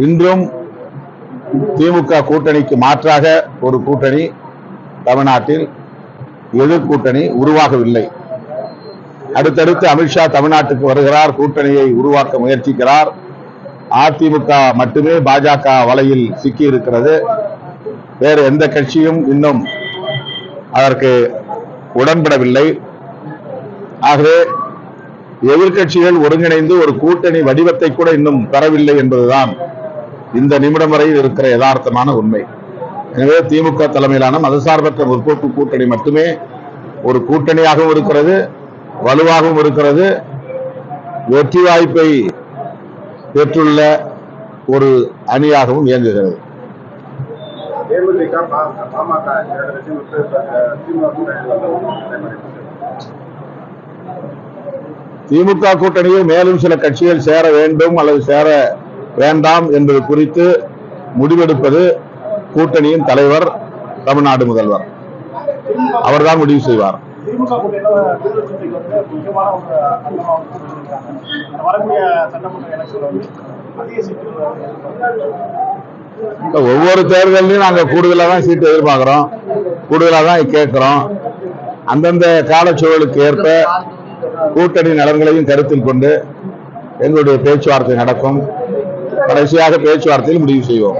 இன்றும் திமுக கூட்டணிக்கு மாற்றாக ஒரு கூட்டணி தமிழ்நாட்டில் எதிர்கூட்டணி உருவாகவில்லை. அடுத்தடுத்து அமித்ஷா தமிழ்நாட்டுக்கு வருகிறார், கூட்டணியை உருவாக்க முயற்சிக்கிறார். அதிமுக மட்டுமே பாஜக வலையில் சிக்கி இருக்கிறது. வேறு எந்த கட்சியும் இன்னும் அதற்கு உடன்படவில்லை. ஆகவே எதிர்கட்சிகள் ஒருங்கிணைந்து ஒரு கூட்டணி வடிவத்தை கூட இன்னும் பெறவில்லை என்பதுதான் இந்த நிமிடம் வரையில் இருக்கிற யதார்த்தமான உண்மை. எனவே திமுக தலைமையிலான மதசார்பற்ற முற்போக்கு கூட்டணி மட்டுமே ஒரு கூட்டணியாகவும் இருக்கிறது, வலுவாகவும் இருக்கிறது, வெற்றி வாய்ப்பை பெற்றுள்ள ஒரு அணியாகவும் இயங்குகிறது. திமுக கூட்டணியில் மேலும் சில கட்சிகள் சேர வேண்டும் அல்லது சேர வேண்டாம் என்பது குறித்து முடிவெடுப்பது கூட்டணியின் தலைவர், தமிழ்நாடு முதல்வர். அவர்தான் முடிவு செய்வார். ஒவ்வொரு தேர்தலையும் நாங்க கூடுதலாக தான் சீட்டு எதிர்பார்க்கிறோம், கூடுதலாக தான் கேட்கிறோம். அந்தந்த காலச்சூழலுக்கு ஏற்ப கூட்டணி நலன்களையும் கருத்தில் கொண்டு எங்களுடைய பேச்சுவார்த்தை நடக்கும். கடைசியாக பேச்சுவார்த்தையில் முடிவு செய்வோம்.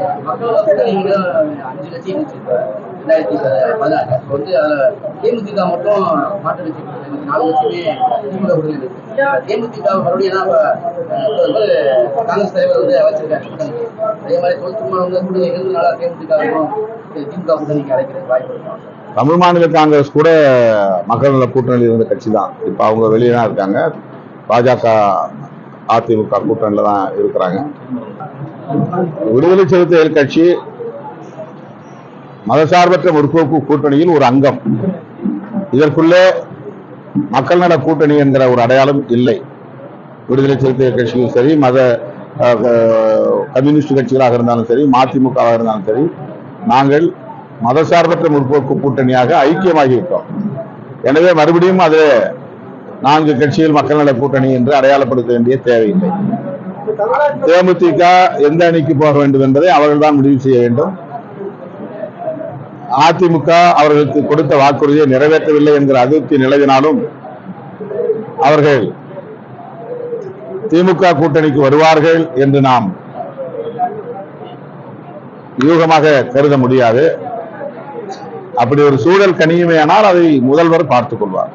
தமிழ் மாநில காங்கிரஸ் கூட மக்கள் நல கூட்டணியில் இருந்த கட்சி தான். இப்ப அவங்க வெளியே தான் இருக்காங்க. பாஜக அதிமுக கூட்டணியில தான் இருக்கிறாங்க. விடுதலை சிறுத்தைகள் கட்சி மதசார்பற்ற முற்போக்கு கூட்டணியில் ஒரு அங்கம். இதற்குள்ளே மக்கள் நல கூட்டணி என்கிற ஒரு அடையாளம் இல்லை. விடுதலை சிறுத்தைகள் கட்சியும் சரி, கம்யூனிஸ்ட் கட்சிகளாக இருந்தாலும் சரி, மதிமுகவாக இருந்தாலும் சரி, நாங்கள் மதசார்பற்ற முற்போக்கு கூட்டணியாக ஐக்கியமாகிவிட்டோம். எனவே மறுபடியும் அது 4 கட்சிகள் மக்கள் நல கூட்டணி என்று அடையாளப்படுத்த வேண்டிய தேவையில்லை. தேமுதிக எந்த அணிக்கு போக வேண்டும் என்பதை அவர்கள் தான் முடிவு செய்ய வேண்டும். அதிமுக அவர்களுக்கு கொடுத்த வாக்குறுதியை நிறைவேற்றவில்லை என்கிற அதிருப்தி நிலவினாலும் அவர்கள் திமுக கூட்டணிக்கு வருவார்கள் என்று நாம் யூகமாக கருத முடியாது. அப்படி ஒரு சூழல் கனியுமேயானால் அதை முதல்வர் பார்த்துக் கொள்வார்.